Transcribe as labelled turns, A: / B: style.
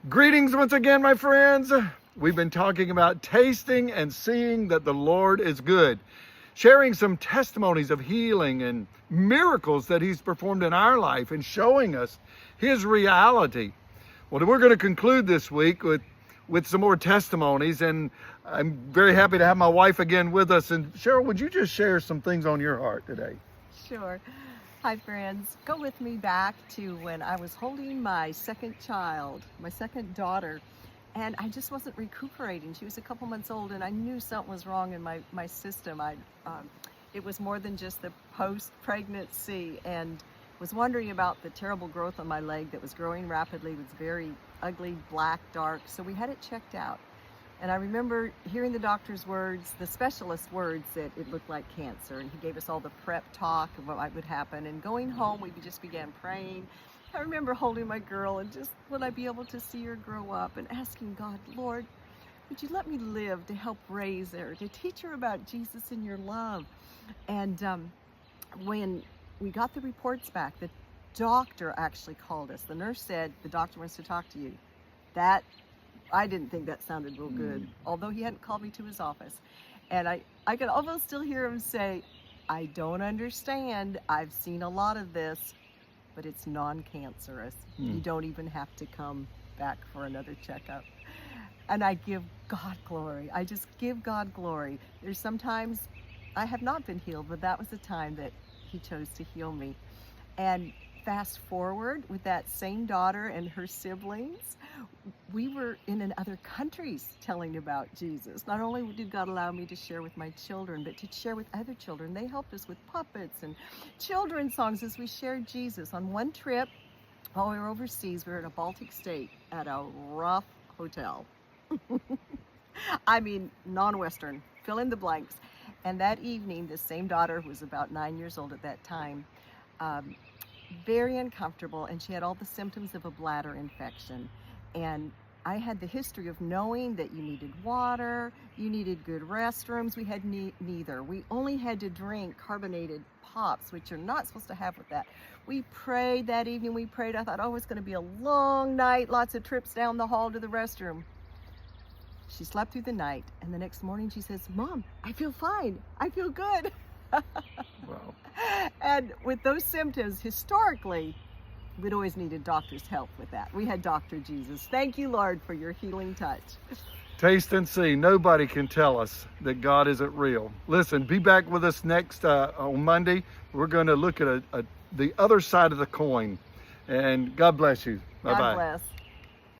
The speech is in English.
A: Greetings once again, my friends. We've been talking about tasting and seeing that the Lord is good, sharing some testimonies of healing and miracles that He's performed in our life and showing us His reality. Well, we're going to conclude this week with some more testimonies, and I'm very happy to have my wife again with us. And Cheryl, would you just share some things on your heart today?
B: Sure. Hi, friends. Go with me back to when I was holding my second child, my second daughter, and I just wasn't recuperating. She was a couple months old, and I knew something was wrong in my system. It was more than just the post-pregnancy, and was wondering about the terrible growth on my leg that was growing rapidly. It was very ugly, black, dark, so we had it checked out. And I remember hearing the doctor's words, the specialist's words, that it looked like cancer. And he gave us all the prep talk of what would happen. And going home, we just began praying. I remember holding my girl and just, would I be able to see her grow up, and asking God, Lord, would you let me live to help raise her, to teach her about Jesus and your love? And when we got the reports back, the doctor actually called us. The nurse said, the doctor wants to talk to you. I didn't think that sounded real good, although he hadn't called me to his office. And I could almost still hear him say, I don't understand. I've seen a lot of this, but it's non-cancerous. You don't even have to come back for another checkup. And I give God glory. I just give God glory. There's sometimes I have not been healed, but that was the time that He chose to heal me. And fast forward with that same daughter and her siblings, we were in other countries telling about Jesus. Not only did God allow me to share with my children, but to share with other children. They helped us with puppets and children's songs as we shared Jesus. On one trip, while we were overseas, we were in a Baltic state at a rough hotel. I mean, non-Western, fill in the blanks. And that evening, the same daughter, who was about 9 years old at that time, very uncomfortable, and she had all the symptoms of a bladder infection. And I had the history of knowing that you needed water, you needed good restrooms. We had neither. We only had to drink carbonated pops, which you're not supposed to have with that. We prayed that evening. We prayed. I thought, oh, it's going to be a long night, lots of trips down the hall to the restroom. She slept through the night, and the next morning she says, Mom, I feel fine. I feel good.
A: Wow.
B: And with those symptoms, historically, we'd always needed doctor's help with that. We had Dr. Jesus. Thank you, Lord, for your healing touch.
A: Taste and see. Nobody can tell us that God isn't real. Listen, be back with us next on Monday. We're going to look at the other side of the coin. And God bless you. Bye-bye.
B: God bless.